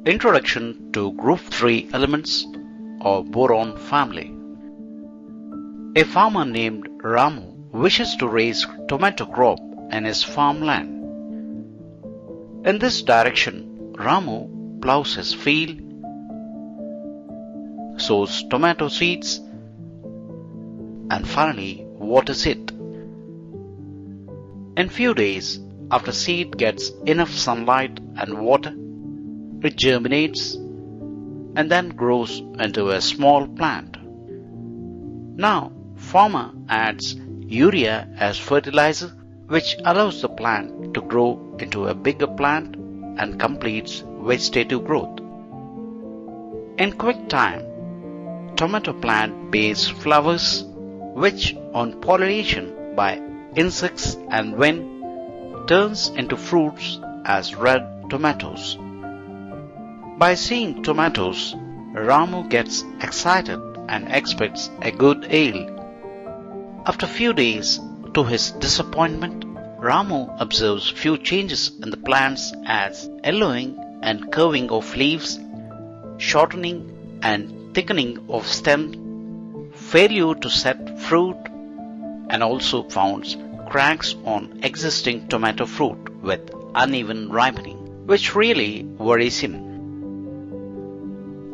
Introduction to Group 3 Elements of Boron family. A farmer named Ramu wishes to raise tomato crop in his farmland. In this direction, Ramu plows his field, sows tomato seeds, and finally waters it. In few days, after seed gets enough sunlight and water, it germinates and then grows into a small plant. Now, farmer adds urea as fertilizer, which allows the plant to grow into a bigger plant and completes vegetative growth. In quick time, tomato plant bears flowers, which on pollination by insects and wind turns into fruits as red tomatoes. By seeing tomatoes, Ramu gets excited and expects a good yield. After few days, to his disappointment, Ramu observes few changes in the plants as yellowing and curving of leaves, shortening and thickening of stem, failure to set fruit, and also found cracks on existing tomato fruit with uneven ripening, which really worries him.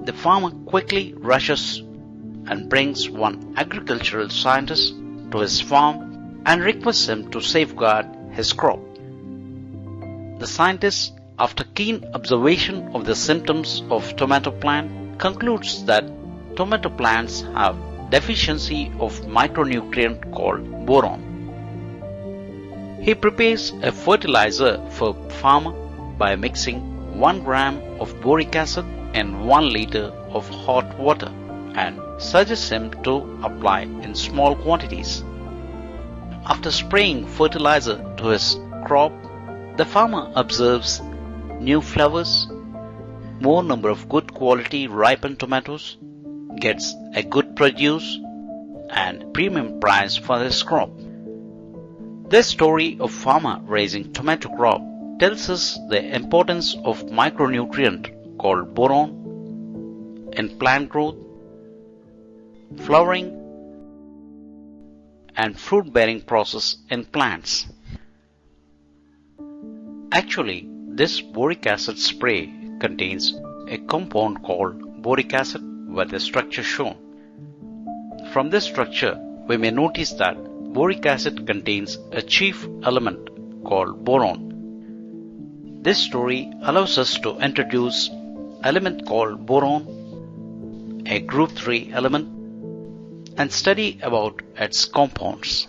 The farmer quickly rushes and brings one agricultural scientist to his farm and requests him to safeguard his crop. The scientist, after keen observation of the symptoms of tomato plant, concludes that tomato plants have deficiency of micronutrient called boron. He prepares a fertilizer for farmer by mixing 1 gram of boric acid in 1 liter of hot water and suggests him to apply in small quantities. After spraying fertilizer to his crop, the farmer observes new flowers, more number of good quality ripened tomatoes, gets a good produce and premium price for his crop. This story of farmer raising tomato crop tells us the importance of micronutrient called boron in plant growth, flowering, and fruit bearing process in plants. Actually, this boric acid spray contains a compound called boric acid with the structure shown. From this structure, we may notice that boric acid contains a chief element called boron. This story allows us to introduce element called boron, a group 3 element, and study about its compounds.